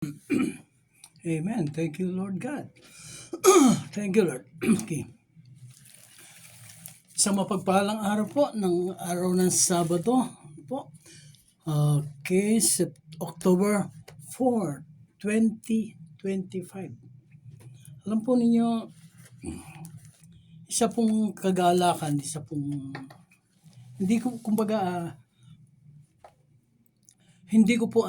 Amen. Thank you, Lord God. Thank you, Lord. Okay. Sa mapagpalang araw po, ng araw ng Sabado po. Okay, October 4, 2025. Alam po ninyo, isa pong kagalakan, hindi ko, kumbaga, hindi ko po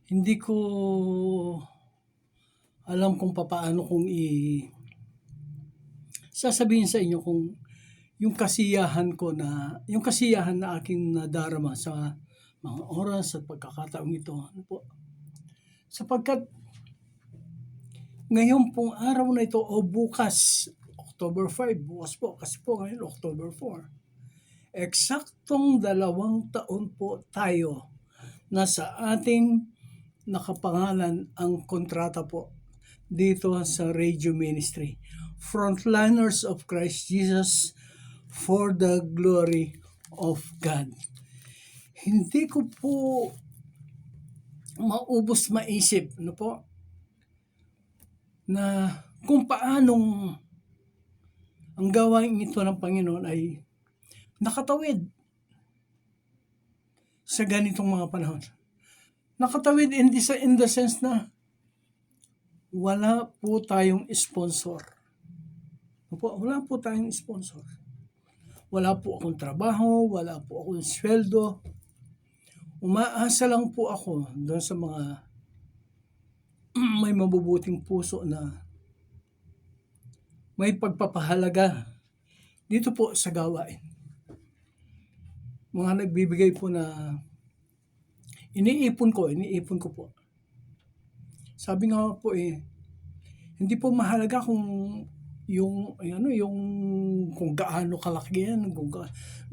hindi ko alam kung paano kung sasabihin sa inyo kung yung kasiyahan na aking nadarama sa mga oras at pagkakataong ito. Ano po? Sapagkat ngayon pong araw na ito o bukas, October 5, bukas po, kasi po ngayon October 4, eksaktong 2 taon po tayo na sa ating nakapangalan ang kontrata po dito sa radio ministry. Frontliners of Christ Jesus for the glory of God. Hindi ko po maubos maisip na kung paanong ang gawain ito ng Panginoon ay nakatawid sa ganitong mga panahon. Nakatawid in the sense na wala po tayong sponsor. Wala po tayong sponsor. Wala po akong trabaho, wala po akong sweldo. Umaasa lang po ako doon sa mga may mabubuting puso na may pagpapahalaga dito po sa gawain. Mga nagbibigay po na iniipon ko po. Sabi nga po hindi po mahalaga kung kung gaano kalaki yan, kung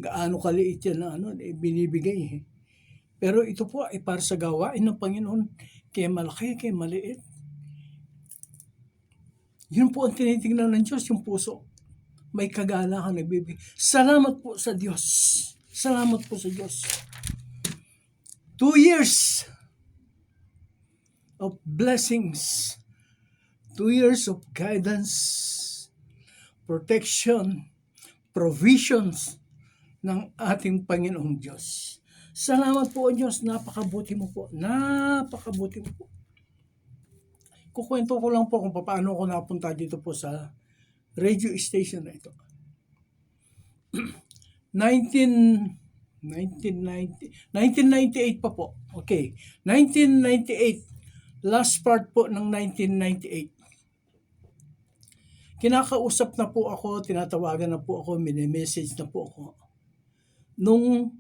gaano kaliit yan na binibigay. Pero ito po ay para sa gawain ng Panginoon, kaya malaki, kaya maliit. Yun po ang tinitingnan ng Diyos, yung puso. May kagalakan nagbibigay. Salamat po sa Diyos. Salamat po sa Diyos. 2 years of blessings, 2 years of guidance, protection, provisions ng ating Panginoong Diyos. Salamat po, Diyos, napakabuti mo po. Napakabuti mo po. Kukwento ko lang po kung paano ako napunta dito po sa radio station na ito. 1998 pa po. Okay. 1998. Last part po ng 1998. Kinakausap na po ako, tinatawagan na po ako, mini-message na po ako nung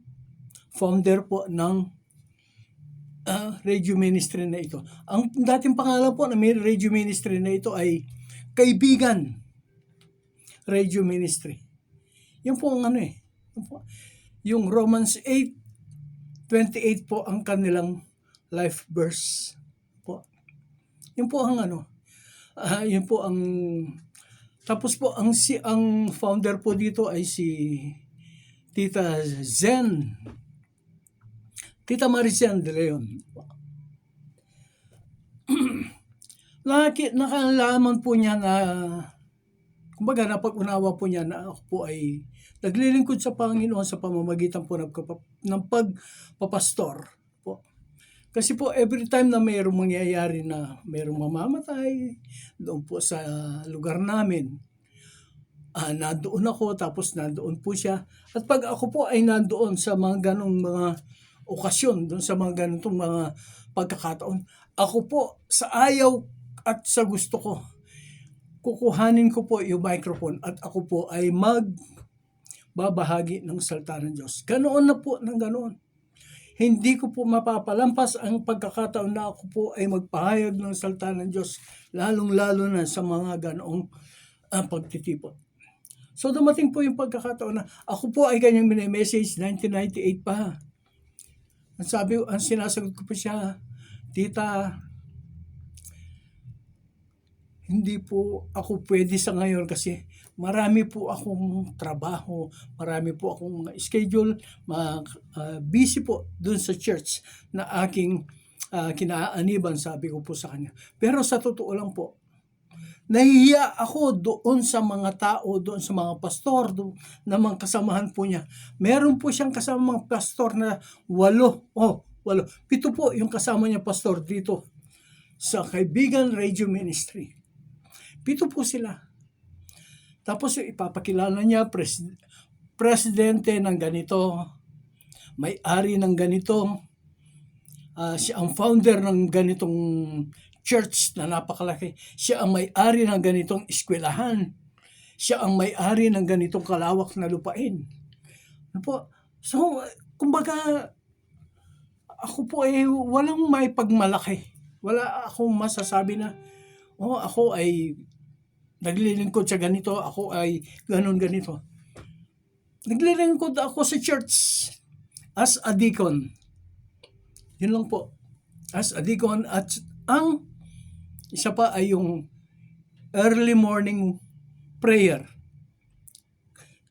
founder po ng radio ministry na ito. Ang dating pangalan po ng radio ministry na ito ay Kaibigan Radio Ministry. Yung po ang yung Romans 8:28 po ang kanilang life verse po. Yun po ang yun po ang tapos po ang founder po dito ay si Tita Marician de Leon. Nakalaman po niya na, kumbaga napag-unawa po niya na ako po ay naglilingkod sa Panginoon sa pamamagitan po ng pagpapastor po. Kasi po every time na mayroong mangyayari na mayroong mamamatay doon po sa lugar namin, nandoon ako, tapos nandoon po siya. At pag ako po ay nandoon sa mga ganong mga okasyon, doon sa mga ganitong mga pagkakataon, ako po sa ayaw at sa gusto ko, kukuhanin ko po yung microphone at ako po ay magbabahagi ng salita ng Diyos. Ganoon na po ng ganoon. Hindi ko po mapapalampas ang pagkakataon na ako po ay magpahayag ng salita ng Diyos, lalong-lalo na sa mga ganoong pagtitipon. So dumating po yung pagkakataon na ako po ay kanyang mini-message, 1998 pa. Ang sinasagot ko po siya, Tita, hindi po ako pwede sa ngayon kasi marami po akong trabaho, marami po akong mga schedule, busy po dun sa church na aking kinaaniban, sabi ko po sa kanya. Pero sa totoo lang po, nahihiya ako doon sa mga tao, doon sa mga pastor, doon na mga kasamahan po niya. Meron po siyang kasama mga pastor na 7 po yung kasama niya pastor dito sa Kaibigan Radio Ministry. 7 po sila. Tapos ipapakilala niya, presidente ng ganito, may-ari ng ganito, siya ang founder ng ganitong church na napakalaki. Siya ang may-ari ng ganitong eskwelahan. Siya ang may-ari ng ganitong kalawak na lupain. Ano po? So, kumbaga, ako po ay walang may pagmalaki. Wala akong masasabi na, ako ay naglilingkod sa ganito, ako ay ganito. Naglilingkod ako sa church as a deacon. Yun lang po. As a deacon, at ang isa pa ay yung early morning prayer.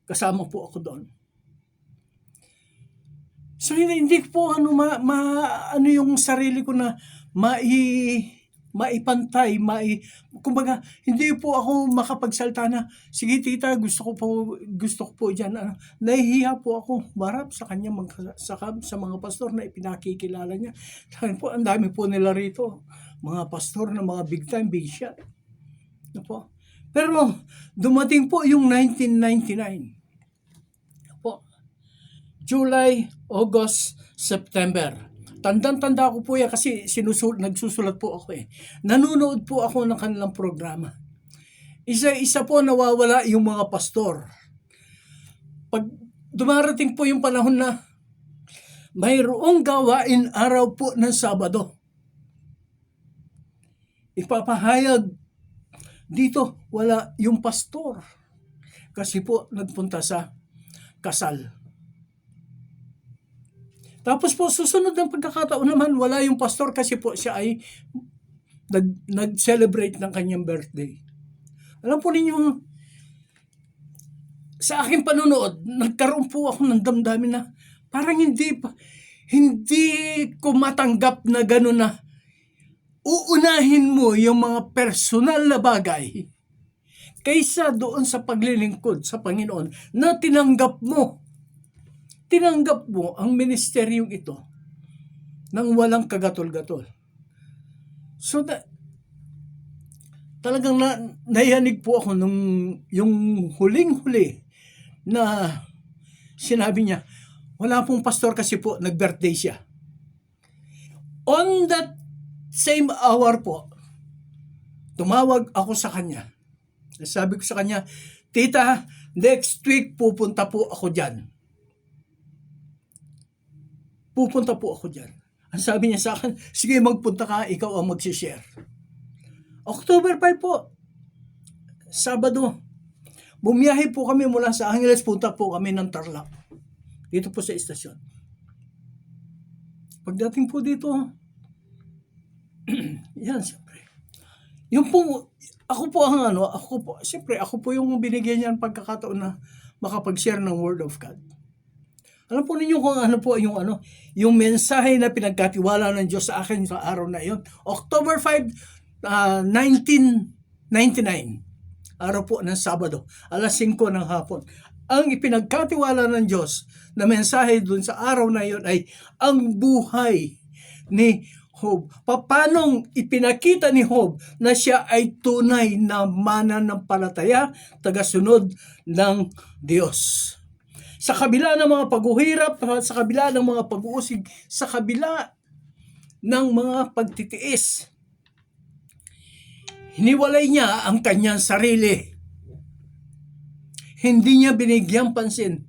Kasama po ako doon. So hindi po ano yung sarili ko na maipantay, kumbaga hindi po ako makapagsalta na sige tita, gusto ko po diyan. Nahihiya po ako marap sa kanya sa mga pastor na ipinakikilala niya. Sabi po, ang dami po nila rito, mga pastor na mga big time, big shot. Ano po? Pero dumating po yung 1999. July, August, September. Tandang-tanda ko po yan kasi nagsusulat po ako eh. Nanonood po ako ng kanilang programa. Isa-isa po nawawala yung mga pastor. Pag dumarating po yung panahon na mayroong gawain araw po ng Sabado, ipapahayag dito wala yung pastor kasi po nagpunta sa kasal. Tapos po, susunod ng pagkakataon naman, wala yung pastor kasi po siya ay nag-celebrate ng kanyang birthday. Alam po ninyo, sa aking panonood, nagkaroon po ako ng damdamin na parang hindi ko matanggap na gano'n na uunahin mo yung mga personal na bagay kaysa doon sa paglilingkod sa Panginoon na tinanggap mo ang ministeryong ito nang walang kagatol-gatol. So, talagang nayanig po ako nung yung huling-huli na sinabi niya, wala pong pastor kasi po nag-birthday siya. On that same hour po, tumawag ako sa kanya. Sabi ko sa kanya, tita, next week pupunta po ako dyan. Ang sabi niya sa akin, sige magpunta ka, ikaw ang mag-share. October 5 po, Sabado, bumiyahe po kami mula sa Angeles, punta po kami ng Tarlac. Dito po sa istasyon. Pagdating po dito, yan, siyempre. Yung po, ako po yung binigyan niya ng pagkakataon na makapag-share ng Word of God. Alam po ninyo kung ano po yung mensahe na pinagkatiwala ng Diyos sa akin sa araw na iyon. October 5, 1999. Araw po ng Sabado, alas 5 ng hapon. Ang ipinagkatiwala ng Diyos na mensahe dun sa araw na iyon ay ang buhay ni Job. Paanong ipinakita ni Job na siya ay tunay na mananampalataya, tagasunod ng Diyos. Sa kabila ng mga paghuhirap, sa kabila ng mga pag-uusig, sa kabila ng mga pagtitiis, hiniwalay niya ang kanyang sarili. Hindi niya binigyang pansin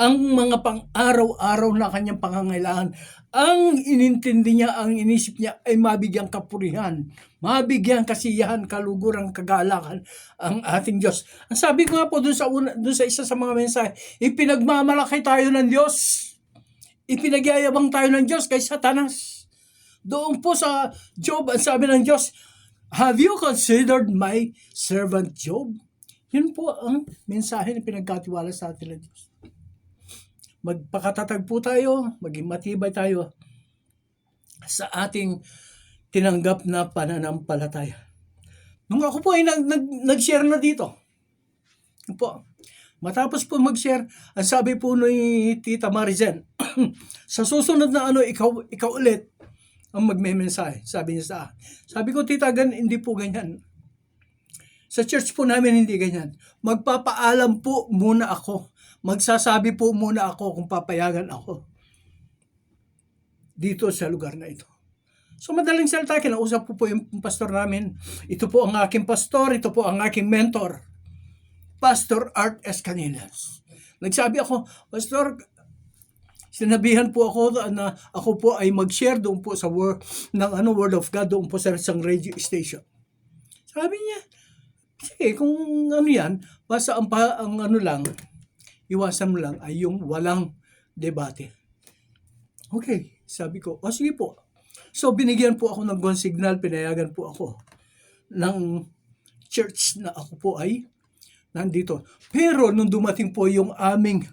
ang mga pang-araw-araw na kanyang pangangailangan. Ang inintindi niya, ang inisip niya ay mabigyang kapurihan, mabigyan kasiyahan, kaluguran, kagalakan ang ating Diyos. Ang sabi ko nga po doon sa isa sa mga mensahe, ipinagmamalaki tayo ng Diyos. Ipinagyayabang tayo ng Diyos kay Satanas. Doon po sa Job, ang sabi ng Diyos, have you considered my servant Job? Yun po ang mensahe na pinagkatiwala sa atin ng Diyos. Magpakatatag po tayo, maging matibay tayo sa ating tinanggap na pananampalataya. Nung ako po ay nag-share na dito, po, matapos po mag-share, ang sabi po ni Tita Marizen, sa susunod na ikaw ulit ang magme-mensahe. Sabi niya sa akin. Sabi ko, Tita, hindi po ganyan. Sa church po namin hindi ganyan. Magpapaalam po muna ako. Magsasabi po muna ako kung papayagan ako dito sa lugar na ito. So madaling salita, kinausap ko po yung pastor namin. Ito po ang aking pastor, ito po ang aking mentor, Pastor Art S. Canillas. Nagsabi ako, Pastor, sinabihan po ako na ako po ay mag-share doon po sa word of God doon po sa isang radio station. Sabi niya, sige, kung ano yan, basta ang lang, iwasan mo lang ay yung walang debate. Okay, sabi ko, sige po. So, binigyan po ako ng go signal, pinayagan po ako ng church na ako po ay nandito. Pero, nung dumating po yung aming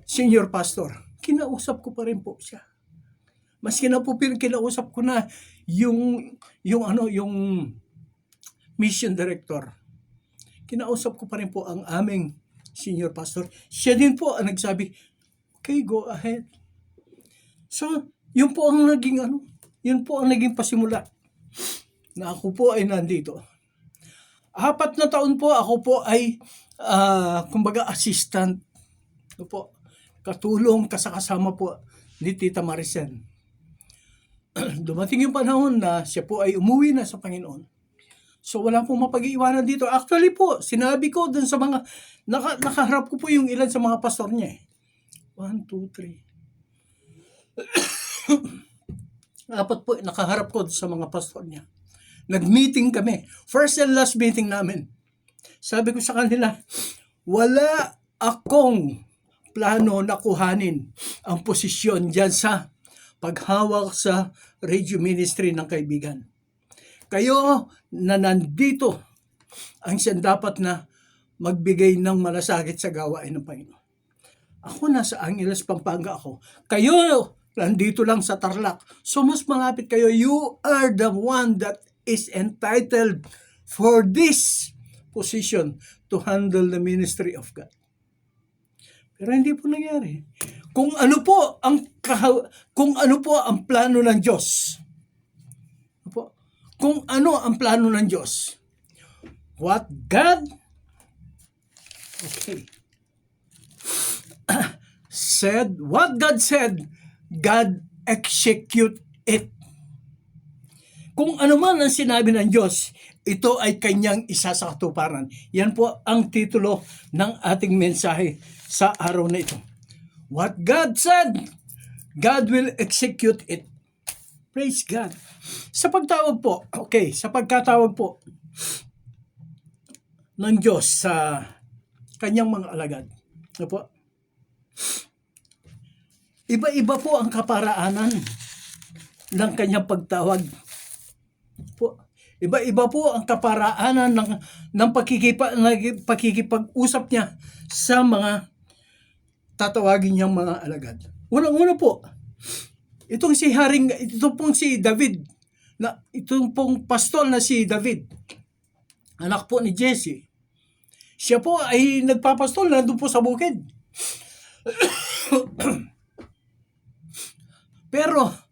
senior pastor, kinausap ko pa rin po siya. Maski na po kinausap ko na yung mission director. Kinausap ko pa rin po ang aming senior pastor. Siya din po ang nagsabi, okay, go ahead. So, yun po ang naging pasimula na ako po ay nandito. 4 na taon po ako po ay kumbaga assistant. Po, katulong kasama po ni Tita Maricen. Dumating yung panahon na siya po ay umuwi na sa Panginoon. So wala pong mapag-iwanan dito. Actually po, sinabi ko dun sa mga, nakaharap ko po yung ilan sa mga pastor niya. 1, 2, 3. 4 po, nakaharap ko sa mga pastor niya. Nag-meeting kami. First and last meeting namin. Sabi ko sa kanila, wala akong plano na kuhanin ang posisyon dyan sa paghawak sa radio ministry ng kaibigan. Kayo na nandito ang siyang dapat na magbigay ng malasakit sa gawain ng Panginoon. Ako nasa Angeles, Pampanga ako. Kayo nandito lang sa Tarlac. So mas malapit kayo. You are the one that is entitled for this position to handle the ministry of God. Pero hindi po nangyari. Kung ano po ang plano ng Diyos. Kung ano ang plano ng Diyos. What God said, what God said, God execute it. Kung ano man ang sinabi ng Diyos, ito ay kanyang isasakatuparan. Yan po ang titulo ng ating mensahe sa araw na ito. What God said, God will execute it. Praise God. Sa pagkatawag po ng Diyos sa kanyang mga alagad. Ano po? Iba-iba po ang kaparaanan ng kanyang pagtawag. Po. Iba-iba po ang kaparaanan ng pakikipag-usap niya sa mga tatawagin niyang mga alagad. Unang-una po, ito pong si David, itong pong pastol na si David, anak po ni Jesse. Siya po ay nagpapastol na doon po sa bukid. Pero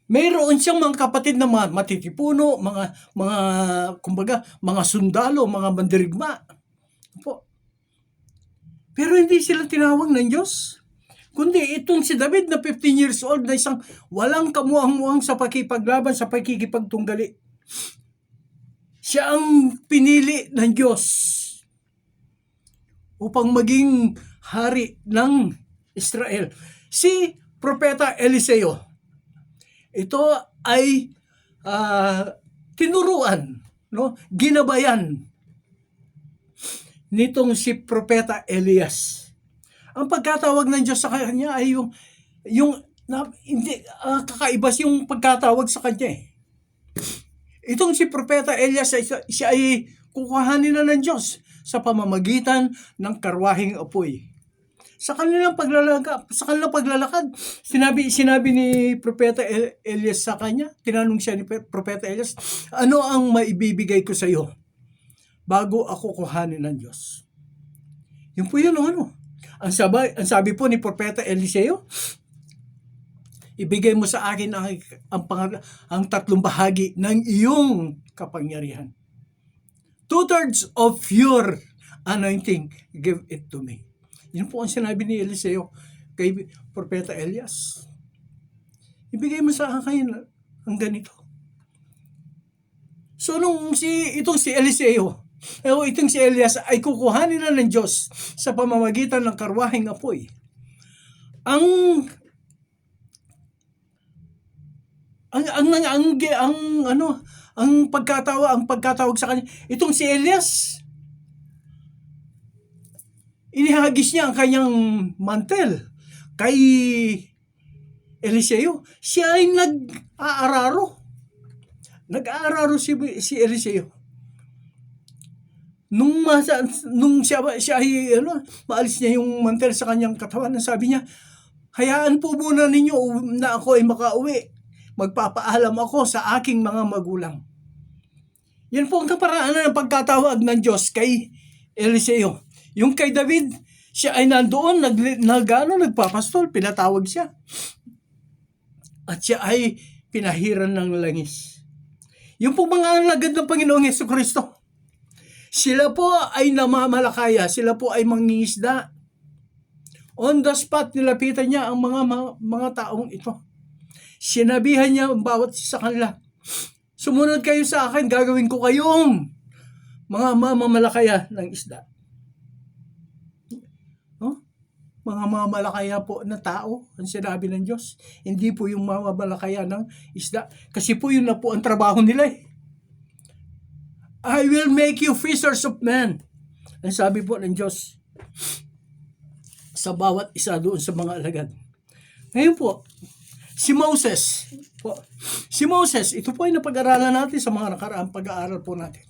mayroon siyang mga kapatid na mga matitipuno, mga sundalo, mga mandirigma. Po. Pero hindi sila tinawag ng Diyos. Kundi itong si David na 15 years old na isang walang kamuang-muang sa pakikipaglaban, sa pakikipagtunggali. Siya ang pinili ng Diyos upang maging hari ng Israel. Si Propeta Eliseo, ito ay tinuruan, ginabayan nitong si Propeta Elias. Ang pagkatawag ng Diyos sa kanya ay kakaiba yung pagkatawag sa kanya. Itong si Propeta Elias, siya ay kukuhanin na ng Diyos sa pamamagitan ng karwaheng apoy. Sa kanilang paglalakad, sinabi ni Propeta Elias sa kanya, tinanong siya ni Propeta Elias, ano ang maibibigay ko sa iyo bago ako kuhanin ng Diyos? Yun po yun, Ang sabi po ni Propeta Eliseo, ibigay mo sa akin ang tatlong bahagi ng iyong kapangyarihan. 2/3 of your anointing, give it to me. Yun po ang sinabi ni Eliseo kay Propeta Elias. Ibigay mo sa akin ang ganito. So itong si Eliseo, itong si Elias ay kukuhanin na ng Diyos sa pamamagitan ng karwaheng apoy. Ang pagkatawag sa kanya, itong si Elias, inihagis niya ang kanyang mantel kay Eliseo. Siya ay nag-aararo si Eliseo. Nung siya ay maalis niya yung mantel sa kanyang katawan, sabi niya, hayaan po muna ninyo na ako ay makauwi. Magpapaalam ako sa aking mga magulang. Yan po ang kaparaanan ng pagkatawag ng Diyos kay Eliseo. Yung kay David, siya ay nandoon, nagpapastol, pinatawag siya. At siya ay pinahiran ng langis. Yung po mga alagad ng Panginoong Jesucristo, sila po ay namamalakaya, sila po ay mangingisda. On the spot, nilapitan niya ang mga taong ito. Sinabihan niya ang bawat isa sa kanila, sumunod kayo sa akin, gagawin ko kayong mga mamamalakaya ng isda. Mga mamamalakaya po na tao, ang sinabi ng Diyos. Hindi po yung mamamalakaya ng isda. Kasi po yun na po ang trabaho nila eh. I will make you fishers of men. Ang sabi po ng Diyos sa bawat isa doon sa mga alagad. Ngayon po, si Moses, ito po ay napag-aralan natin sa mga nakaraang pag-aaral po natin.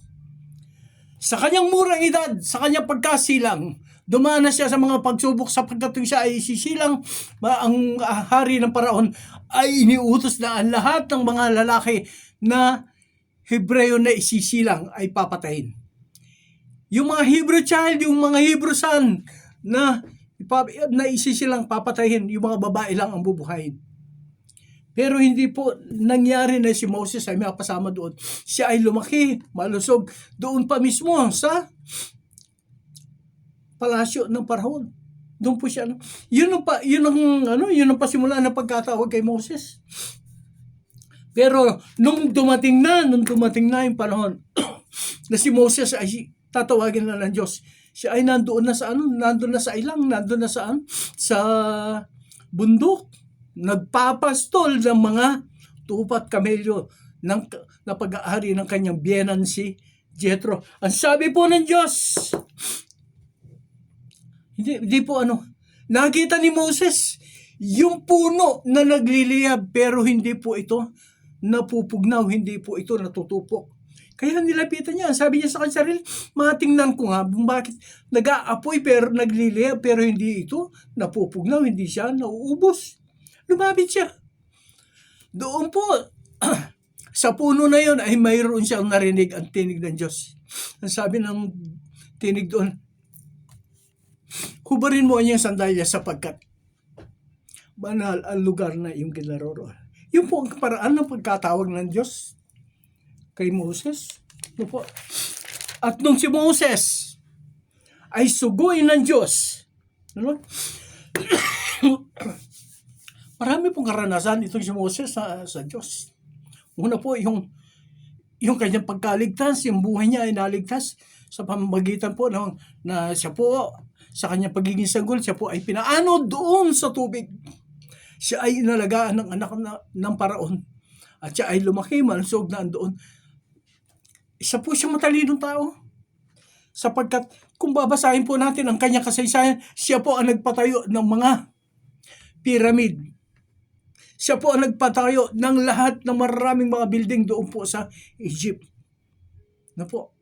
Sa kanyang murang edad, sa kanyang pagkasilang, dumanas siya sa mga pagsubok sapagkat siya ay sisilang, ang hari ng Paraon ay iniutos na ang lahat ng mga lalaki na Hebreo na isisilang ay papatayin. Yung mga Hebrew child, yung mga Hebrew son na isisilang papatayin, yung mga babae lang ang bubuhayin. Pero hindi po nangyari na si Moses ay mapasama doon. Siya ay lumaki, malusog doon pa mismo sa palasyo ng Paraon. Doon po siya. Yun ang pasimula ng pagkatawag kay Moses. Pero nung dumating na yung panahon na si Moses ay tatawagin na ng Diyos, siya ay nandoon na sa ilang, nandoon na sa bundok, nagpapastol ng mga tupat kamelyo na pag-aari ng kanyang biyenan si Jethro. Ang sabi po ng Diyos, hindi po nakita ni Moses yung puno na nagliliyab, pero hindi po ito napupugnaw, hindi po ito natutupok. Kaya nilapitan niya, sabi niya sa kanyang sarili, matingnan ko nga bakit nag-aapoy pero nagliliyab, pero hindi ito napupugnaw, hindi siya nauubos. Lumapit siya. Doon po, sa puno na yon ay mayroon siyang narinig ang tinig ng Diyos. Ang sabi ng tinig doon, hubarin mo ang iyong sandalya sapagkat banal ang lugar na iyong ginaroroon. Yun po ang paraan ng pagkatawag ng Diyos kay Moses. Yun po. At nung si Moses ay suguin ng Diyos, marami pong karanasan itong si Moses sa Diyos. Una po, yung kanyang pagkaligtas, yung buhay niya ay naligtas sa pamamagitan po na siya po, sa kanyang pagiging sanggol, siya po ay pinaanod doon sa tubig. Siya ay inalagaan ng anak ng Paraon. At siya ay lumaki, malusog na andoon. Isa po siyang matalinong tao. Sapagkat kung babasahin po natin ang kanyang kasaysayan, siya po ang nagpatayo ng mga pyramid. Siya po ang nagpatayo ng lahat ng maraming mga building doon po sa Egypt. Po.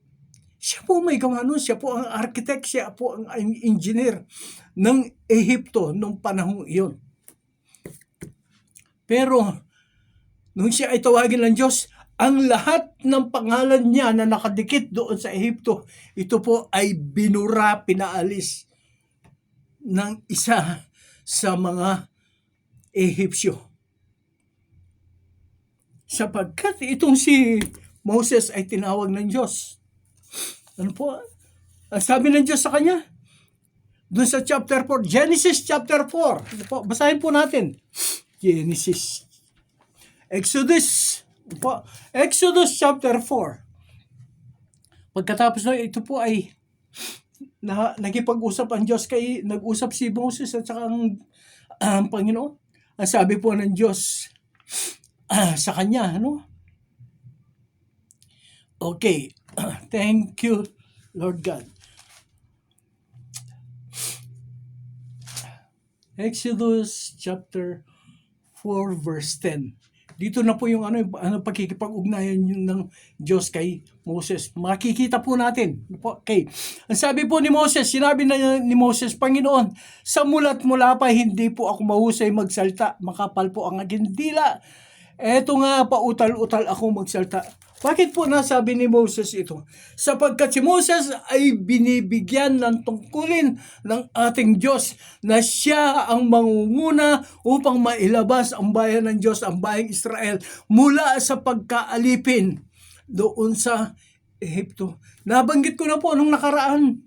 Siya po may gawa nun, siya po ang architect, siya po ang engineer ng Ehipto nung panahong iyon. Pero, nung siya ay tawagin ng Diyos, ang lahat ng pangalan niya na nakadikit doon sa Ehipto, ito po ay binura, pinaalis ng isa sa mga Ehipsyo. Sapagkat itong si Moses ay tinawag ng Diyos. Ano po? Ang sabi ng Diyos sa kanya, doon sa chapter 4, Genesis chapter 4. Ano po? Basahin po natin. Genesis. Exodus chapter 4. Pagkatapos na ito po ay nagipag-usap ang Diyos nag-usap si Moses at saka ang Panginoon. Ang sabi po ng Diyos sa kanya, ano? Okay. Thank you, Lord God. Exodus chapter 4 verse 10. Dito na po yung pagkikipag-ugnayan ng Diyos kay Moses. Makikita po natin. Okay. Ang sabi po ni Moses, sinabi na ni Moses, Panginoon, sa mulat mula pa hindi po ako mahusay magsalta. Makapal po ang aking dila. Eto nga, pautal-utal ako magsalta. Bakit po nasabi ni Moses ito? Sapagkat si Moses ay binibigyan ng tungkulin ng ating Diyos na siya ang mangunguna upang mailabas ang bayan ng Diyos, ang bayang Israel, mula sa pagkaalipin doon sa Ehipto. Nabanggit ko na po nung nakaraan.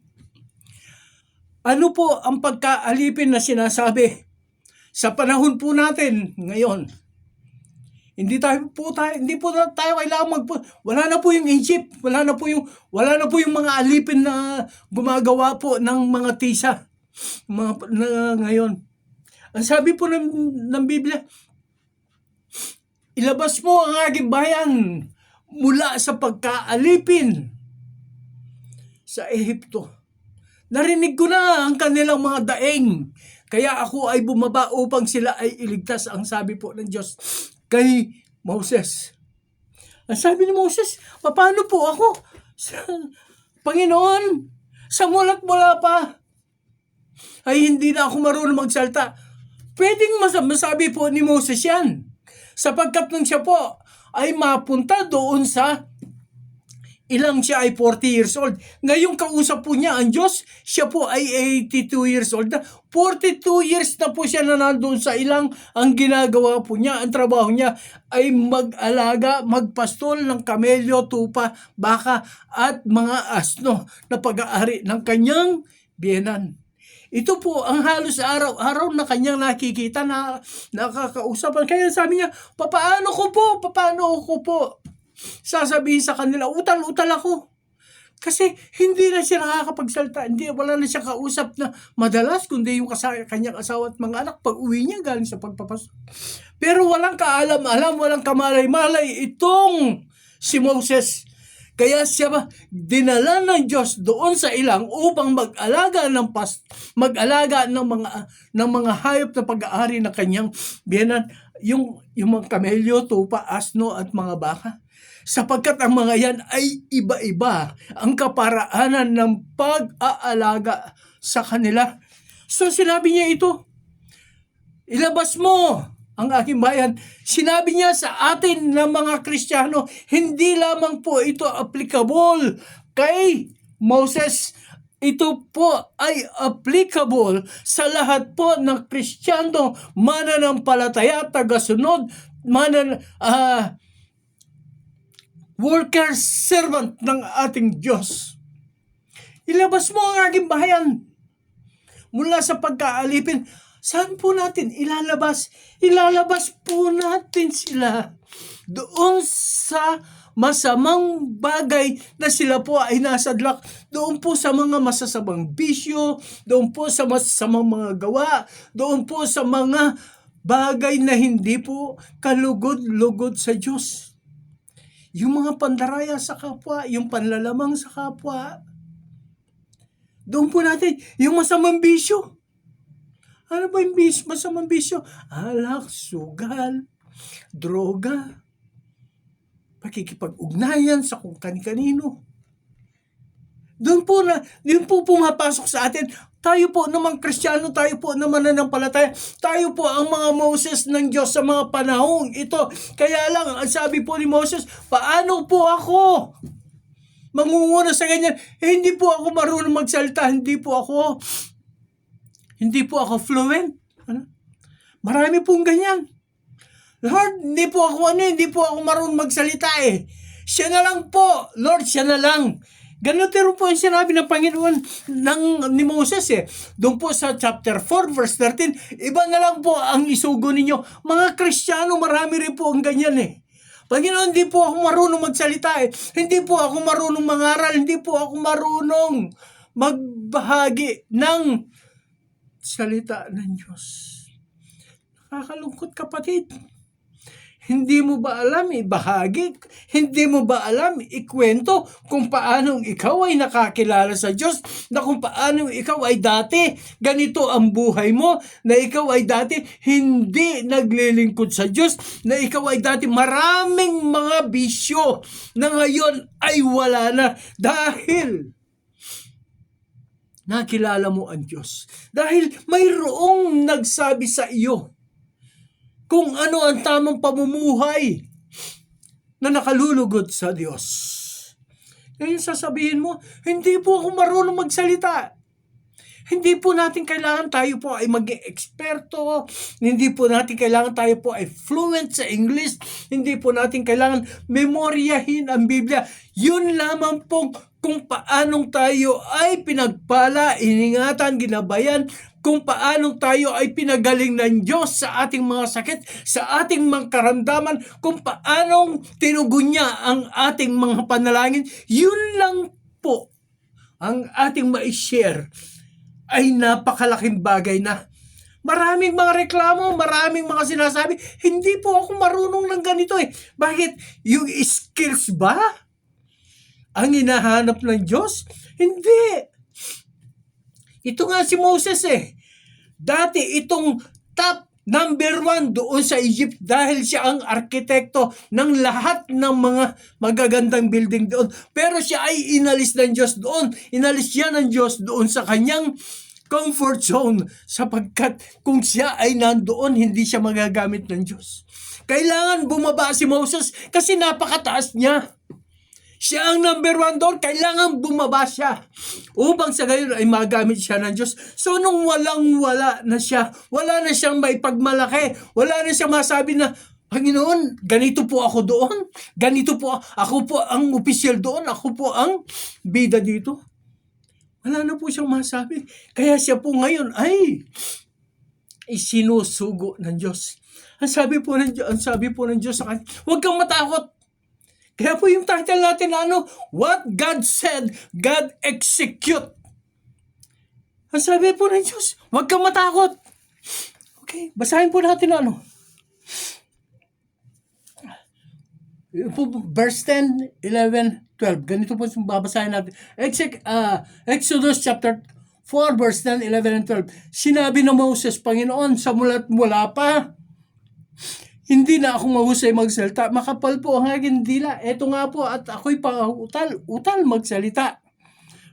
Ano po ang pagkaalipin na sinasabi? Sa panahon po natin ngayon, hindi po tayo kailangan wala na po yung Egypt, wala na po yung mga alipin na gumagawa po ng mga tisa ngayon. Ang sabi po ng Biblia, ilabas mo ang aking bayan mula sa pagkaalipin sa Ehipto. Narinig ko na ang kanilang mga daing, kaya ako ay bumaba upang sila ay iligtas, ang sabi po ng Diyos kay Moses. Ang sabi ni Moses, paano po ako? Panginoon, sa mulat-mula pa ay hindi na ako marunong magsalta. Pwedeng masabi po ni Moses yan. Sapagkat nung siya po ay mapunta doon sa ilang siya ay 40 years old. Ngayong kausap po niya ang Diyos, siya po ay 82 years old na. 42 years na po siya na nandun sa ilang. Ang ginagawa po niya, ang trabaho niya ay mag-alaga, magpastol ng kamelyo, tupa, baka at mga asno na pag-aari ng kanyang biyenan. Ito po ang halos araw-araw na kanyang nakikita na nakakausapan. Kaya sabi niya, papaano ko po? Sasabihin sa kanila, utal-utal ako. Kasi hindi na siya nakakapagsalta. Wala na siya kausap na madalas, kundi yung kanyang asawa at mga anak pag uwi niya galing sa pagpapasok. Pero walang kaalam-alam, walang kamalay-malay itong si Moses. Kaya siya dinala ng Diyos doon sa ilang upang mag-alaga ng mga hayop na pag-aari ng kanyang biyenan, yung mga kamelyo, tupa, asno at mga baka. Sapagkat ang mga yan ay iba-iba ang kaparaanan ng pag-aalaga sa kanila. So sinabi niya ito, ilabas mo ang aking bayan. Sinabi niya sa atin na mga Kristiyano, hindi lamang po ito applicable kay Moses. Ito po ay applicable sa lahat po ng Kristiyano, mananampalataya, tagasunod, worker, servant ng ating Diyos. Ilabas mo ang aking bayan mula sa pagkaalipin. Saan po natin ilalabas? Ilalabas po natin sila doon sa masamang bagay na sila po ay nasadlak. Doon po sa mga masasamang bisyo, doon po sa masasamang mga gawa, doon po sa mga bagay na hindi po kalugod-lugod sa Diyos. Yung mga pandaraya sa kapwa, yung panlalamang sa kapwa. Doon po natin, yung masamang bisyo. Ano ba yung masamang bisyo? Alak, sugal, droga, pakikipag-ugnayan sa kung kani-kanino. Doon po pumapasok sa atin. Tayo po naman Kristiyano, tayo po naman nananampalataya. Tayo po ang mga Moses ng Diyos sa mga panahong ito. Kaya lang, ang sabi po ni Moses, paano po ako mangunguna sa ganyan? Hindi po ako marunong magsalita, hindi po ako fluent. Marami pong ganyan. Lord, hindi po ako marunong magsalita eh. Siya na lang po. Lord, siya na lang. Ganun rin po yung sinabi ng Panginoon ni Moses eh. Doon po sa chapter 4 verse 13, iba na lang po ang isugo ninyo. Mga Kristiyano, marami rin po ang ganyan eh. Panginoon, hindi po ako marunong magsalita eh. Hindi po ako marunong mangaral. Hindi po ako marunong magbahagi ng salita ng Diyos. Nakakalungkot, kapatid. Hindi mo ba alam ibahagi? Hindi mo ba alam ikwento kung paanong ikaw ay nakakilala sa Diyos? Na kung paanong ikaw ay dati ganito ang buhay mo? Na ikaw ay dati hindi naglilingkod sa Diyos? Na ikaw ay dati maraming mga bisyo na ngayon ay wala na dahil nakilala mo ang Diyos. Dahil mayroong nagsabi sa iyo kung ano ang tamang pamumuhay na nakalulugod sa Diyos. Ngayon sasabihin mo, hindi po ako marunong magsalita. Hindi po natin kailangan tayo po ay maging eksperto. Hindi po natin kailangan tayo po ay fluent sa English. Hindi po natin kailangan memoryahin ang Biblia. Yun lamang po kung paanong tayo ay pinagpala, iningatan, ginabayan, kung paanong tayo ay pinagaling ng Diyos sa ating mga sakit, sa ating mga karamdaman, kung paanong tinugon niya ang ating mga panalangin, yun lang po ang ating ma-share. Ay napakalaking bagay na. Maraming mga reklamo, maraming mga sinasabi, hindi po ako marunong ng ganito eh. Bakit? Yung skills ba ang hinahanap ng Diyos? Hindi. Ito nga si Moses eh. Dati itong top number 1 doon sa Egypt dahil siya ang arkitekto ng lahat ng mga magagandang building doon. Pero siya ay inalis ng Diyos doon. Inalis siya ng Diyos doon sa kanyang comfort zone sapagkat kung siya ay nandoon, hindi siya magagamit ng Diyos. Kailangan bumaba si Moses kasi napakataas niya. Siya ang number 1 doon, kailangan bumaba siya upang sa gayon ay magamit siya ng Diyos. So nung walang-wala na siya, wala na siyang maipagmalaki, wala na siyang masabi na, Panginoon, ganito po ako doon, ganito po, ako po ang opisyal doon, ako po ang bida dito. Wala na po siyang masabi. Kaya siya po ngayon ay isinusugo ng Diyos. Ang sabi po ng Diyos sa kanya, huwag kang matakot. Kaya po yung title natin na What God Said, God Execute. Ang sabi po ng Diyos, huwag kang matakot. Okay, basahin po natin verse 10, 11, 12. Ganito po babasahin natin. Exodus chapter 4, verse 10, 11, and 12. Sinabi ng Moses, Panginoon, sa mula't mula pa, hindi na ako mahusay magsalita. Makapal po ang aking dila. Eto nga po, at ako'y utal magsalita.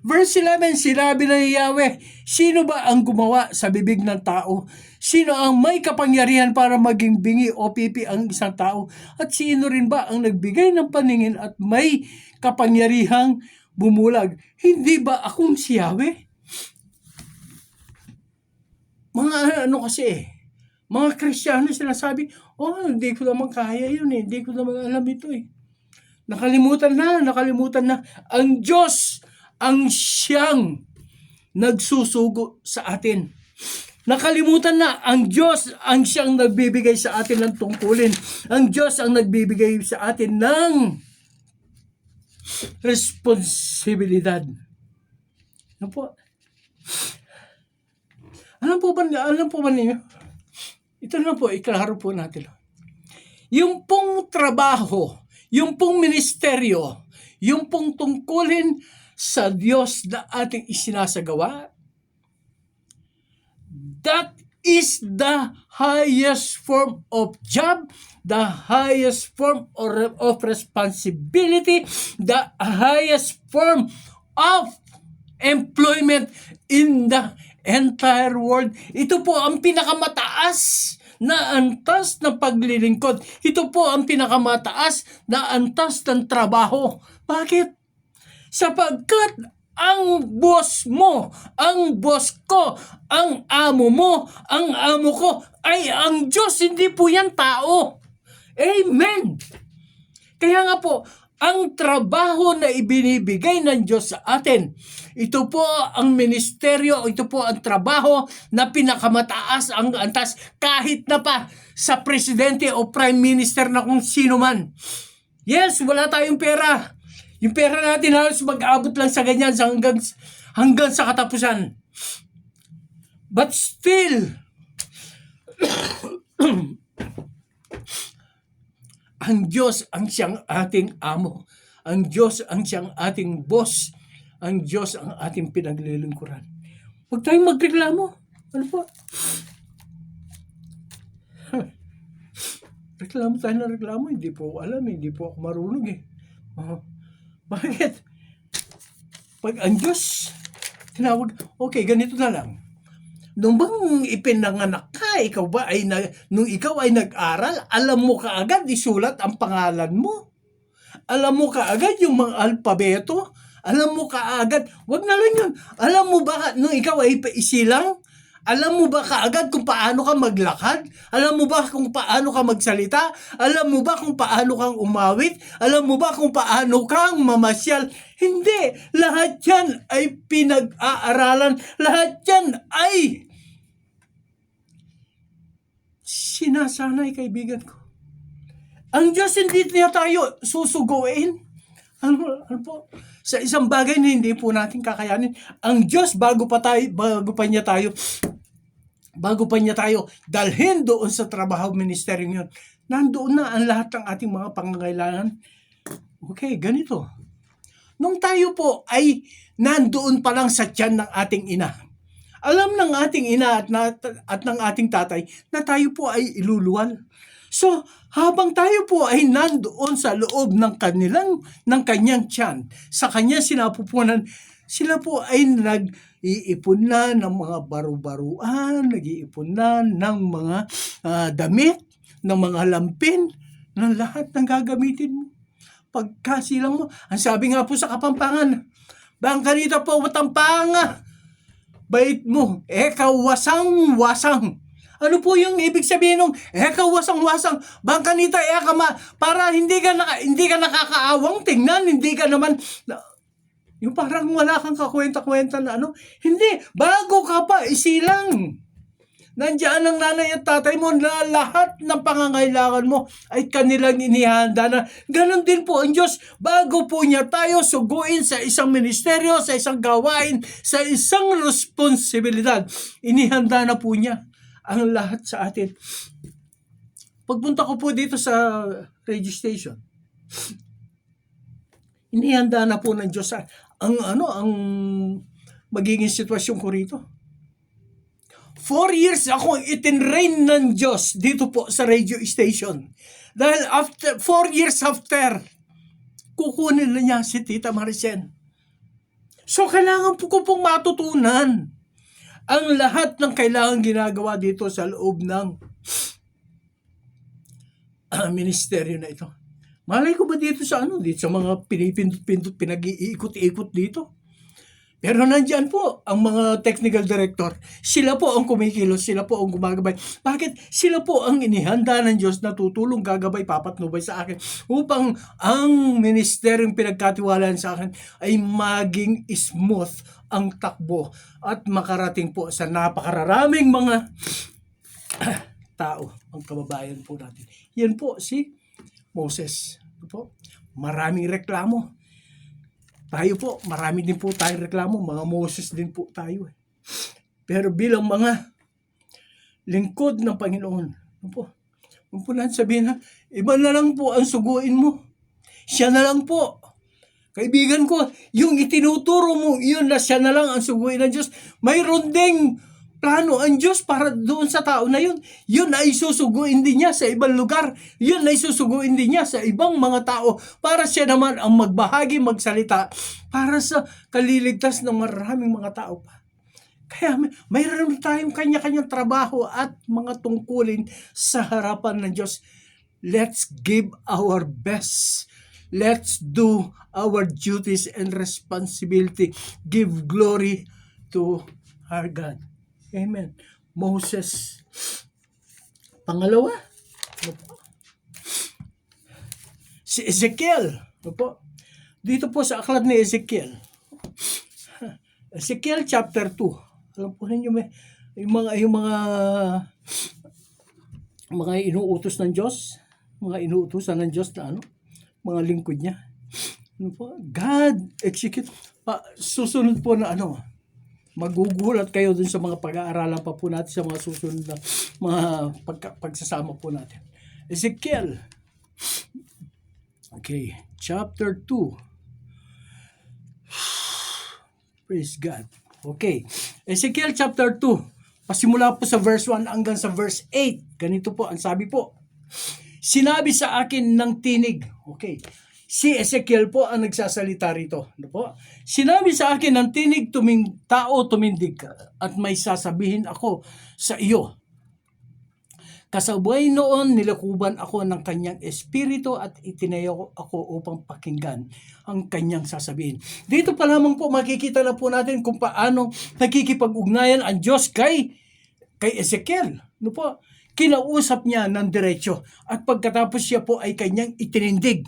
Verse 11, sinabi ng Yahweh, sino ba ang gumawa sa bibig ng tao? Sino ang may kapangyarihan para maging bingi o pipi ang isang tao? At sino rin ba ang nagbigay ng paningin at may kapangyarihang bumulag? Hindi ba akong si Yahweh? Mga mga Kristiyano sinasabi, hindi ko naman kaya yun eh. Hindi ko naman alam ito eh. Nakalimutan na. Ang Diyos ang siyang nagsusugo sa atin. Nakalimutan na, ang Diyos ang siyang nagbibigay sa atin ng tungkulin. Ang Diyos ang nagbibigay sa atin ng responsibilidad. Ano po? Alam po ba ninyo? Ito na po, iklaro po natin. Yung pong trabaho, yung pong ministeryo, yung pong tungkulin sa Diyos na ating isinasagawa, that is the highest form of job, the highest form of responsibility, the highest form of employment in the entire world. Ito po ang pinakamataas na antas ng paglilingkod. Ito po ang pinakamataas na antas ng trabaho. Bakit? Sapagkat ang boss mo, ang boss ko, ang amo mo, ang amo ko ay ang Diyos, hindi po yan tao. Amen! Kaya nga po, ang trabaho na ibinibigay ng Diyos sa atin, ito po ang ministeryo, ito po ang trabaho na pinakamataas ang antas kahit na pa sa presidente o prime minister na kung sino man. Yes, wala tayong pera. Yung pera natin halos mag-abot lang sa ganyan hanggang sa katapusan. But still, ang Diyos ang siyang ating amo. Ang Diyos ang siyang ating boss. Ang Diyos ang ating pinaglilingkuran. Huwag tayong magreklamo. Ano po? Reklamo tayo ng reklamo. Hindi po alam. Hindi po ako marunong eh. Bakit? Pag ang Diyos tinawag, okay, ganito na lang. Nung bang ipinanganak ka, nung ikaw ay nag-aral, alam mo kaagad isulat ang pangalan mo. Alam mo kaagad yung mga alpabeto. Alam mo kaagad, wag na lang yun. Alam mo ba, nung ikaw ay isilang, alam mo ba kaagad kung paano ka maglakad? Alam mo ba kung paano ka magsalita? Alam mo ba kung paano kang umawit? Alam mo ba kung paano kang mamasyal? Hindi. Lahat yan ay pinag-aaralan. Lahat yan ay sinasanay, kaibigan ko. Ang Diyos hindi niya tayo susuguin. Ano po? Sa isang bagay na hindi po natin kakayanin, ang Diyos bago pa niya tayo dalhin doon sa trabaho ministeryo yun, nandoon na ang lahat ng ating mga pangangailangan. Okay, ganito. Nung tayo po ay nandoon pa lang sa tiyan ng ating ina, alam ng ating ina at ng ating tatay na tayo po ay iluluwal. So, habang tayo po ay nandoon sa loob ng kanyang tiyan, sa kanyang sinapupunan, sila po ay nag-iipon na ng mga baru-baruan, nag-iipon na ng mga damit, ng mga lampin, ng lahat ng gagamitin mo. Pagkasilang mo, ang sabi nga po sa Kapampangan, bangkanita po watampanga, bait mo, kawasang-wasang. Ano po yung ibig sabihin ng kawasang-wasang? Bangkanita, para hindi ka nakakaawang tingnan, hindi ka naman, yung parang wala kang kakwenta-kwenta na ano. Hindi, bago ka pa, isilang. Nandiyan ang nanay at tatay mo na lahat ng pangangailangan mo ay kanilang inihanda na. Ganon din po ang Diyos. Bago po niya tayo suguin sa isang ministeryo, sa isang gawain, sa isang responsibilidad, inihanda na po niya ang lahat sa atin. Pagpunta ko po dito sa radio station, inihanda na po ng Diyos ang magiging sitwasyon ko rito. 4 years akong itinrain ng Diyos dito po sa radio station. Dahil 4 years after, kukunin na niya si Tita Maricen. So, kailangan po ko pong matutunan ang lahat ng kailangan ginagawa dito sa loob ng ministeryo na ito. Malay ko ba dito sa dito sa mga pinipindot-pindot, pinag-iikot-ikot dito? Pero nandyan po ang mga technical director. Sila po ang kumikilos, sila po ang gumagabay. Bakit? Sila po ang inihanda ng Diyos na tutulong, gagabay, papatnubay sa akin upang ang ministeryong pinagkatiwalaan sa akin ay maging smooth ang takbo at makarating po sa napakararaming mga tao, ang kababayan po natin. Yan po si Moses. Po, maraming reklamo. Tayo po, marami din po tayong reklamo. Mga Moses din po tayo. Pero bilang mga lingkod ng Panginoon, huwag po natin sabihin iba na lang po ang suguin mo. Siya na lang po. Kaibigan ko, yung itinuturo mo, yun na siya na lang ang suguin ng Diyos. Mayroon ding plano ang Diyos para doon sa tao na yun. Yun ay susuguin din niya sa ibang lugar. Yun ay susuguin din niya sa ibang mga tao para siya naman ang magbahagi, magsalita para sa kaliligtas ng maraming mga tao pa. Kaya mayroon tayong kanya-kanyang trabaho at mga tungkulin sa harapan ng Diyos. Let's give our best. Let's do our duties and responsibility. Give glory to our God. Amen. Moses. Pangalawa. Si Ezekiel. Dito po sa aklat ni Ezekiel. Ezekiel chapter 2. Alam po ninyo yung mga inuutos ng Diyos, mga inuutosan ng Diyos na mga lingkod niya. God execute. Susunod po na magugulat kayo dun sa mga pag-aaralan pa po natin sa mga susunod na mga pagsasama po natin. Ezekiel. Okay, chapter 2. Praise God. Okay, Ezekiel chapter 2. Pasimula po sa verse 1 hanggang sa verse 8. Ganito po ang sabi po. Sinabi sa akin ng tinig. Okay. Si Ezekiel po ang nagsasalita rito. Sinabi sa akin ng tinig, tumindig ka at may sasabihin ako sa iyo. Kasabay noon, nilakuban ako ng kanyang espiritu at itinayo ako upang pakinggan ang kanyang sasabihin. Dito pa lamang po makikita na po natin kung paano nakikipag-ugnayan ang Diyos kay Ezekiel. Kinausap niya ng diretsyo at pagkatapos siya po ay kanyang itinindig.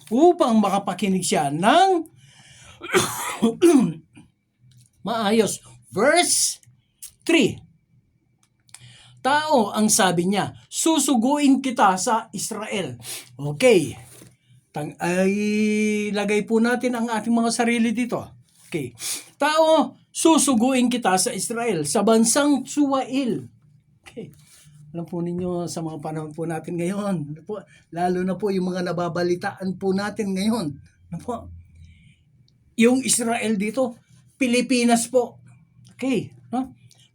Upang makapakinig siya ng maayos. Verse 3. Tao, ang sabi niya, susuguin kita sa Israel. Okay. Lagay po natin ang ating mga sarili dito. Okay. Tao, susuguin kita sa Israel, sa bansang Suwail. Okay. Alam po ninyo sa mga panahon po natin ngayon, lalo na po yung mga nababalitaan po natin ngayon. Yung Israel dito, Pilipinas po. Okay,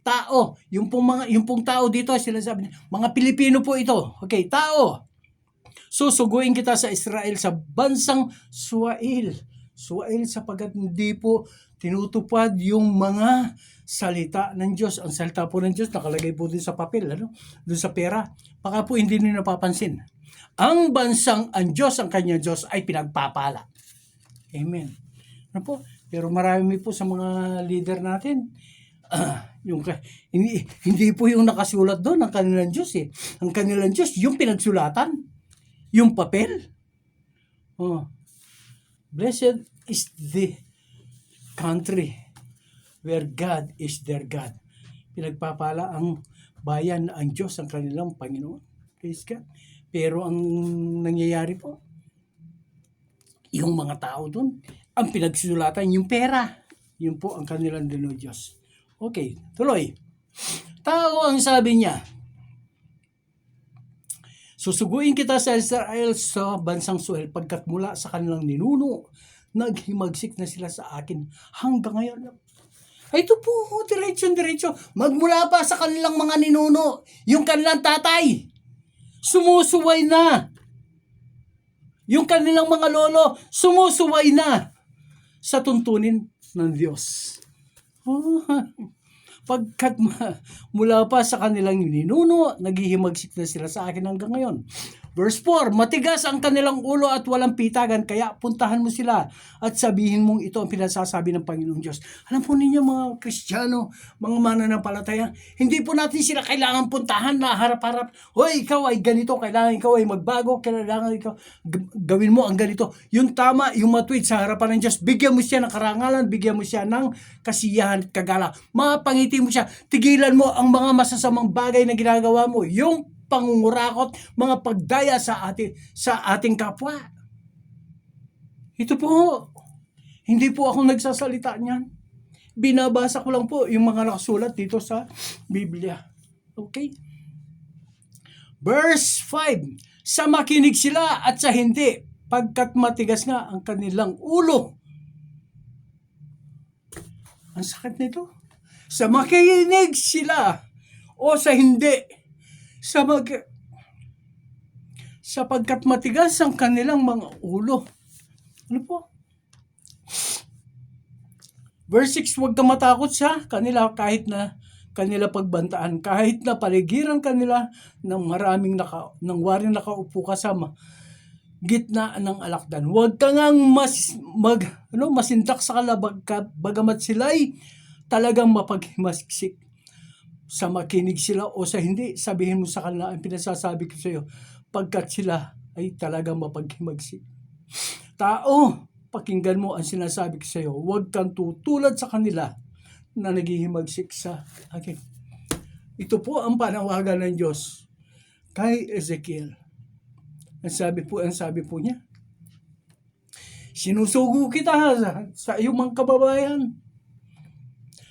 tao, yung pong tao dito, sila sabi, mga Pilipino po ito. Okay, tao. Susuguin kita sa Israel sa bansang Suwail. Suwail sapagkat hindi po tinutupad yung mga salita ng Diyos. Ang salita po ng Diyos nakalagay po din sa papel, doon sa pera. Baka po hindi nyo napapansin. Ang bansang ang Diyos, ang kanyang Diyos ay pinagpapala. Amen. Pero marami po sa mga leader natin, hindi po yung nakasulat doon ang kanilang Diyos eh. Ang kanilang Diyos, yung pinagsulatan, yung papel. Blessed is the country where God is their God. Pinagpapala ang bayan, ang Diyos, ang kanilang Panginoon. Praise God. Pero ang nangyayari po, yung mga tao doon, ang pinagsulatan, yung pera. Yun po ang kanilang Diyos. Okay, tuloy. Tao, ang sabi niya, susuguin kita sa Israel sa bansang Suwail pagkat mula sa kanilang ninuno, naghimagsik na sila sa akin hanggang ngayon. Ito po, diretso. Magmula pa sa kanilang mga ninuno, yung kanilang tatay, sumusuway na. Yung kanilang mga lolo, sumusuway na sa tuntunin ng Diyos. Pagkat mula pa sa kanilang ninuno, naghihimagsik na sila sa akin hanggang ngayon. Verse 4, matigas ang kanilang ulo at walang pitagan, kaya puntahan mo sila at sabihin mong ito ang pinasasabi ng Panginoong Diyos. Alam po ninyo mga Kristiyano, mga mananampalataya, hindi po natin sila kailangan puntahan na harap-harap. Hoy, ikaw ay ganito, kailangan ikaw ay magbago, kailangan ikaw gawin mo ang ganito. Yung tama, yung matuwid sa harapan ng Diyos, bigyan mo siya ng karangalan, bigyan mo siya ng kasiyahan at kagala. Mapangiti mo siya, tigilan mo ang mga masasamang bagay na ginagawa mo, yung pangungurakot, mga pagdaya sa ating kapwa. Ito po, hindi po ako nagsasalita niyan. Binabasa ko lang po yung mga nakasulat dito sa Biblia. Okay? Verse 5, sa makinig sila at sa hindi, pagkat matigas nga ang kanilang ulo. Ang sakit nito. sa makinig sila o sa hindi, sapagkat matigas ang kanilang mga ulo. Ano po? Verse 6, huwag kang matakot sa kanila kahit na kanila pagbantaan, kahit na paligiran kanila ng waring nakaupo ka sa gitna ng alakdan. Huwag ka ngang masintak sa bagamat sila'y talagang mapaghimasik. Sa makinig sila o sa hindi, sabihin mo sa kanila ang pinasasabi ko sa iyo, pagkat sila ay talagang mapaghimagsik. Tao, pakinggan mo ang sinasabi ko sa iyo, huwag kang tutulad sa kanila na naghihimagsik sa akin. Ito po ang panawagan ng Diyos kay Ezekiel. Ang sabi po niya, sinusugo kita sa iyong mga kababayan.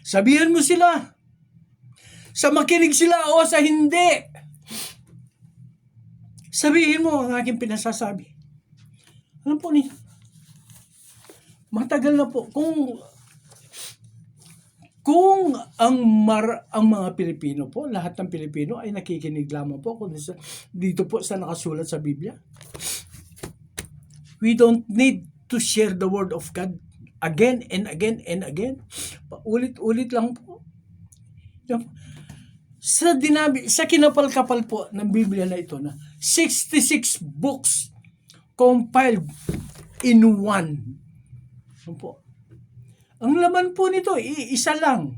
Sabihan mo sila, sa makinig sila o sa hindi. Sabihin mo ang aking pinasasabi. Alam po niya, matagal na po, kung ang mga Pilipino po, lahat ng Pilipino ay nakikinig lamang po dito po sa nakasulat sa Biblia. We don't need to share the word of God again and again and again. Paulit-ulit lang po. Sa kinapal-kapal po ng Biblia na ito na 66 books compiled in one. Ano po? Ang laman po nito, iisa lang.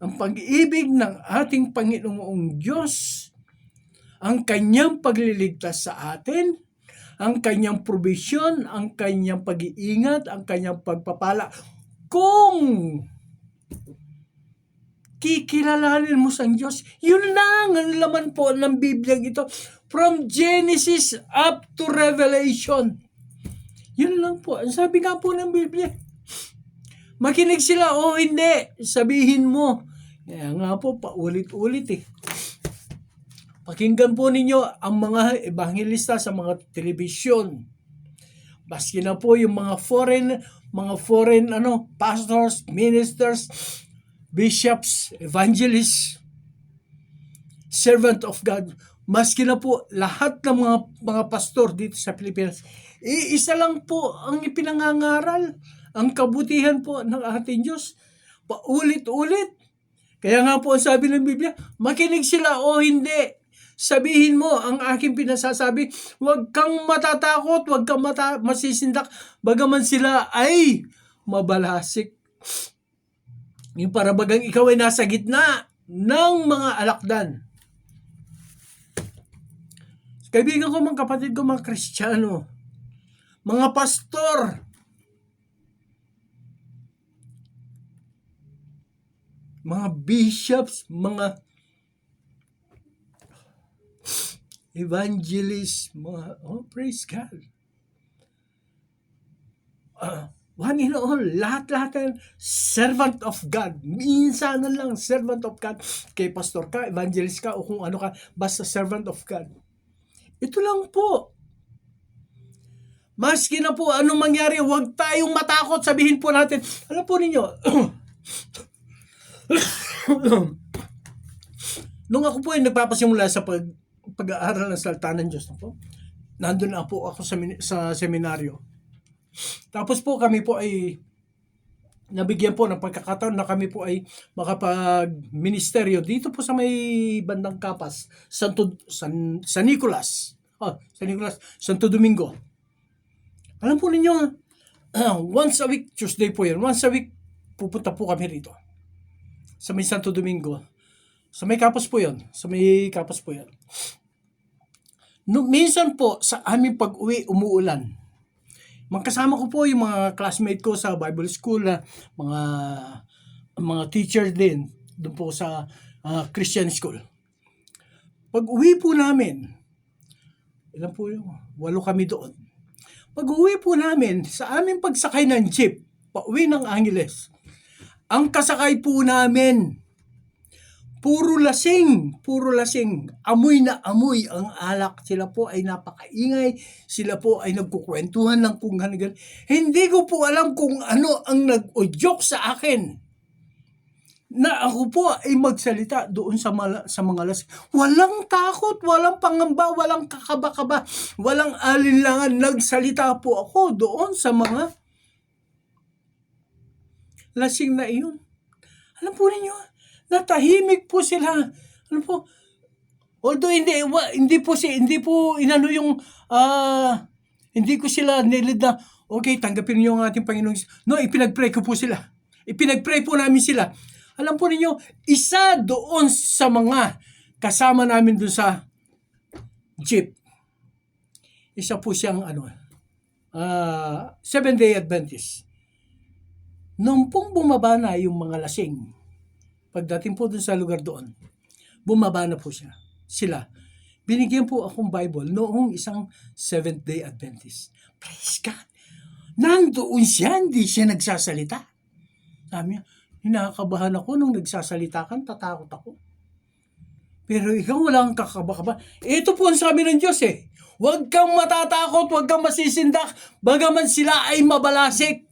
Ang pag-ibig ng ating Panginoong Diyos, ang kanyang pagliligtas sa atin, ang kanyang provision, ang kanyang pag-iingat, ang kanyang pagpapala. Kung kikilalanin mo sa Diyos, yun lang ang laman po ng Biblia ito. From Genesis up to Revelation. Yun lang po. Ang sabi nga po ng Biblia. Makinig sila o hindi, sabihin mo. Kaya nga po, paulit-ulit eh. Pakinggan po ninyo ang mga evangelista sa mga telebisyon. Baski na po yung mga foreign pastors, ministers, bishops, evangelists, servant of God. Maski na po lahat ng mga pastor dito sa Pilipinas. Isa lang po ang ipinangangaral. Ang kabutihan po ng ating Diyos, paulit-ulit. Kaya nga po ang sabi ng Biblia, makinig sila o hindi. Sabihin mo ang aking pinasasabi, huwag kang matatakot, huwag kang masisindak, bagaman sila ay mabalasik. Yung parabagang ikaw ay nasa gitna ng mga alakdan. Kaibigan ko, mga kapatid ko, mga Kristiyano, mga pastor, mga bishops, mga evangelists, praise God. One in all, lahat-lahat servant of God. Minsan lang, servant of God. Kay pastor ka, evangelist ka, o kung ano ka, basta servant of God. Ito lang po. Maski na po, anong mangyari, huwag tayong matakot, sabihin po natin. Alam po ninyo, nung ako po ay nagpapasimula sa pag-aaral ng salita ng Diyos, nandun na po ako sa seminaryo. Tapos po kami po ay nabigyan po ng pagkakataon na kami po ay makapag-ministeryo dito po sa may bandang Kapas, San Nicolas, Santo Domingo. Alam po ninyo, once a week, Tuesday po yun, once a week pupunta po kami rito sa may Santo Domingo. Sa may Kapas po yun. Minsan po, sa aming pag-uwi, umuulan. Magkasama ko po yung mga classmate ko sa Bible School, mga teacher din, doon po sa Christian School. Pag-uwi po namin, ilan po yung 8 kami doon. Pag-uwi po namin, sa aming pagsakay ng jeep, pauwi ng Angeles, ang kasakay po namin, puro lasing, amoy na amoy ang alak. Sila po ay napakaingay, sila po ay nagkukwentuhan ng kung ganun. Hindi ko po alam kung ano ang nag-udyok sa akin. na ako po ay magsalita doon sa mga lasing. Walang takot, walang pangamba, walang kakaba-kaba, walang alinlangan. Nagsalita po ako doon sa mga lasing na iyon. Alam po ninyo, natahimik po sila. Alam po, although hindi po inano yung hindi ko sila nilid na okay, tanggapin niyo ang ating Panginoon. No, ipinagpray ko po sila. Ipinagpray po namin sila. Alam po ninyo, isa doon sa mga kasama namin doon sa jeep. Isa po siyang Seventh-day Adventist. Nung pong bumaba na yung mga lasing, pagdating po doon sa lugar doon, bumaba na po sila. Binigyan po akong Bible noong isang Seventh-day Adventist. Praise God! Nandoon siya, hindi siya nagsasalita. Sabi niya, hinakabahan ako nung nagsasalita ka, tatakot ako. Pero ikaw walang kakaba-kaba. Ito po ang sabi ng Diyos eh. Huwag kang matatakot, huwag kang masisindak, bagaman sila ay mabalasik.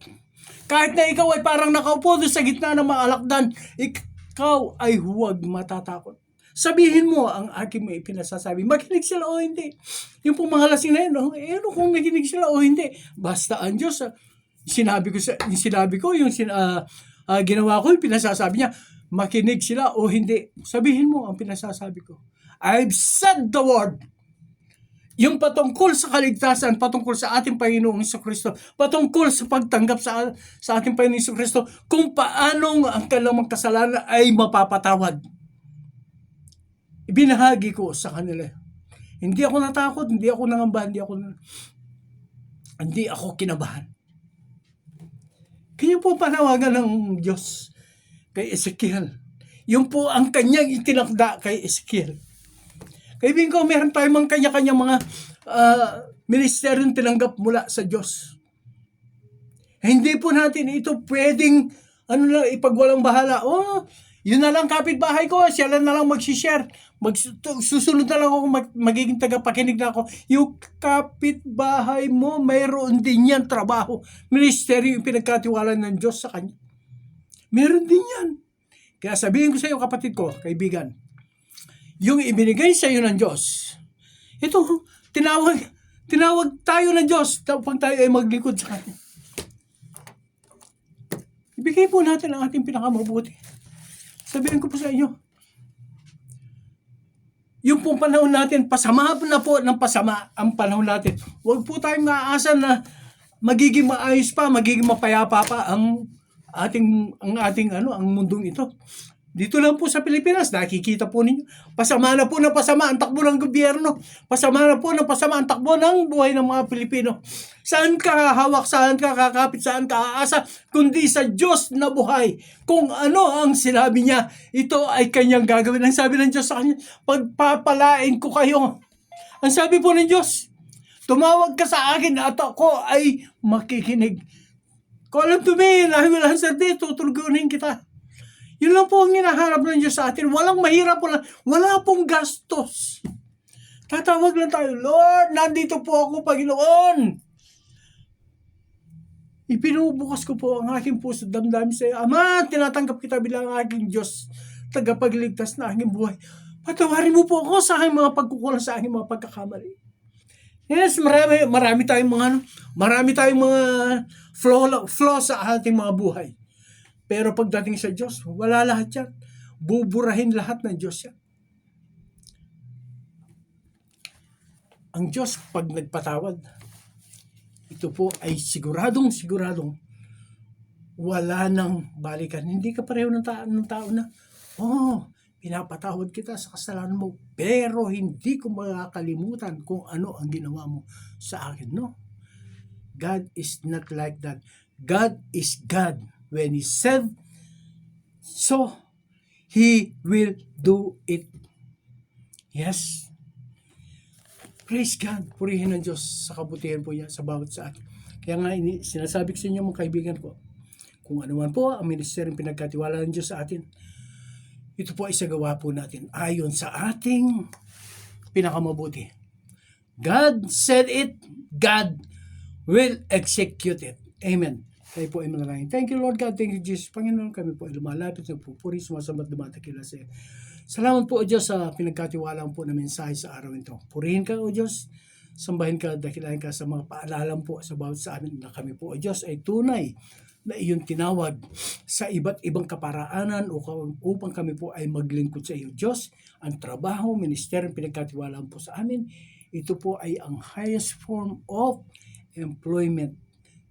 Kahit na ikaw ay parang nakaupo doon sa gitna ng mga alakdan, ikaw ay huwag matatakot. Sabihin mo ang aking may pinasasabi. Makinig sila o hindi. Yung pong mga lasing na yun, kung makinig sila o hindi. Basta ang Diyos, ginawa ko, yung pinasasabi niya, makinig sila o hindi. Sabihin mo ang pinasasabi ko. I've said the word. Yung patungkol sa kaligtasan, patungkol sa ating Panginoong Jesucristo, patungkol sa pagtanggap sa ating Panginoong Jesucristo, kung paanong ang kanilang kasalanan ay mapapatawad. Ibinahagi ko sa kanila. Hindi ako natakot, hindi ako nangamba, hindi ako kinabahan. Kanya po panawagan ng Diyos kay Ezekiel. Yun po ang kanyang itinakda kay Ezekiel. Kaibigan ko, meron tayong kanya-kanya mga ministeryong tinanggap mula sa Diyos. Hindi po natin ito pwedeng ipagwalang bahala. Yun na lang kapitbahay ko, siya lang na lang mag-share. Susunod na lang ako, magiging tagapakinig na ako. Yung kapitbahay mo, mayroon din yan trabaho. Ministeryo yung pinagkatiwalaan ng Diyos sa kanya. Meron din yan. Kaya sabihin ko sa iyo, kapatid ko, kaibigan, yung ibinigay sa iyo ng Diyos, ito, tinawag tayo ng Diyos pag tayo ay maglingkod sa Kanya. Ibigay po natin ang ating pinakamabuti. Sabihin ko po sa inyo, yung pong panahon natin, pasama na po ng pasama ang panahon natin. Huwag po tayong maaasa na magiging maayos pa, magiging mapayapa pa ang mundong ito. Dito lang po sa Pilipinas, nakikita po ninyo, pasama na po ng pasama ang takbo ng gobyerno, pasama na po ng pasama ang takbo ng buhay ng mga Pilipino. Saan ka hawak, saan ka kakapit, saan ka aasa, kundi sa Diyos na buhay. Kung ano ang sinabi niya, ito ay kanyang gagawin. Ang sabi ng Diyos sa kanya, pagpapalain ko kayo. Ang sabi po ng Diyos, tumawag ka sa akin at ako ay makikinig. Call unto me, I will answer thee, tutugunin kita. Yun lang po ang hinaharap ng Diyos sa atin. Walang mahirap, wala pong gastos. Tatawag lang tayo, Lord, nandito po ako, Panginoon. Ipinubukas ko po ang aking puso, damdamin sa iyo. Ama, tinatanggap kita bilang aking Diyos, tagapagligtas na aking buhay. Patawarin mo po ako sa aking mga pagkukulang, sa aking mga pagkakamali. Yes, marami tayong mga flaw sa ating mga buhay. Pero pagdating sa Diyos, wala lahat yan. Buburahin lahat ng Diyos yan. Ang Diyos, pag nagpatawad, ito po ay siguradong wala nang balikan. Hindi ka pareho ng tao na, pinapatawad kita sa kasalanan mo, pero hindi ko makakalimutan kung ano ang ginawa mo sa akin. No? God is not like that. God is God. When He said so, He will do it. Yes. Praise God. Purihin ng Diyos sa kabutihan po niya sa bawat sa atin. Kaya nga sinasabi ko sa inyo mga kaibigan ko, kung ano man po ang ministeryong pinagkatiwala ng Diyos sa atin, ito po ay isagawa po natin ayon sa ating pinakamabuti. God said it, God will execute it. Amen. Tayo po ay manalangin. Thank you, Lord God. Thank you, Jesus. Panginoon, kami po ay lumalapit, nagpupuri, sumasambat, dumatakila sa iyo. Salamat po, O Diyos, sa pinagkatiwalaan po na mensahe sa araw ito. Purihin ka, O Diyos. Sambahin ka, dakilahin ka sa mga paalalan po sa bawat sa amin na kami po, O Diyos, ay tunay na iyong tinawag sa iba't ibang kaparaanan upang kami po ay maglingkod sa iyo. Diyos, ang trabaho, ministeryo, pinagkatiwalaan po sa amin, ito po ay ang highest form of employment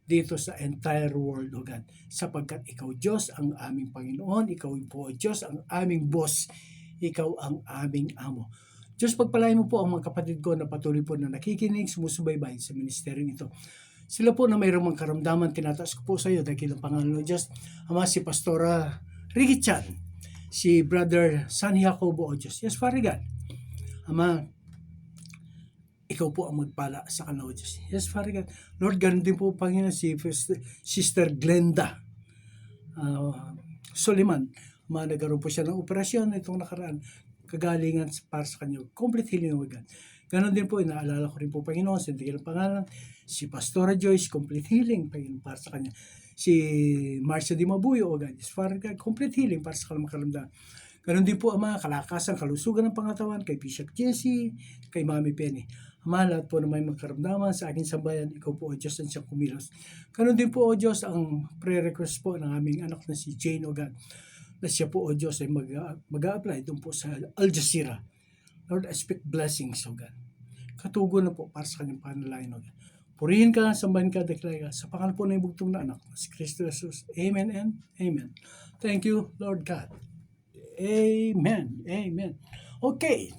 dito sa entire world, O God. Sapagkat ikaw, Diyos, ang aming Panginoon, ikaw po, Diyos, ang aming boss, ikaw ang aming amo. Diyos, pagpalain mo po ang mga kapatid ko na patuloy po na nakikinig, sumusubaybay sa ministeryo ito. Sila po na mayroong mga karamdaman, tinataas ko po sa iyo, dahil ang Panginoon Diyos, Ama, si Pastora Ricky Chan, si Brother San Jacobo, O Diyos. Yes, Father God. Ama, ikaw po ang magpala sa kanila, O Diyos. Yes, Father God. Lord, ganun din po, Panginoon, si Sister Glenda Soliman. Nagkaroon po siya ng operasyon itong nakaraan. Kagalingan para sa kanya. Complete healing, O God. Ganon din po, inaalala ko rin po, Panginoon, sa hindi ng pangalan, si Pastora Joyce, complete healing, Panginoon, para sa kanya. Si Marcia Di Mabuyo, O God, Father God, complete healing para sa kanilang karamdaman. Ganon din po, Ama, kalakasan, kalusugan ng pangatawan, kay Bishop Jesse, kay Mami Penny. Ama, lahat po na may magkaramdaman sa aking sambayan, ikaw po, O Diyos, ang siyang kumilos. Ganon din po, O Diyos, ang prayer request po ng aming anak na si Jane, O God, na siya po, O Diyos, ay mag-a-apply doon po sa Al Jazeera. Lord, I speak blessings, O God. Katugo na po para sa kanyang panalangin, O God. Purihin ka, sambahin ka, deklara ka, sa pangalan po ng ibugtong na anak, si Kristo Jesus. Amen and Amen. Thank you, Lord God. Amen. Amen. Okay.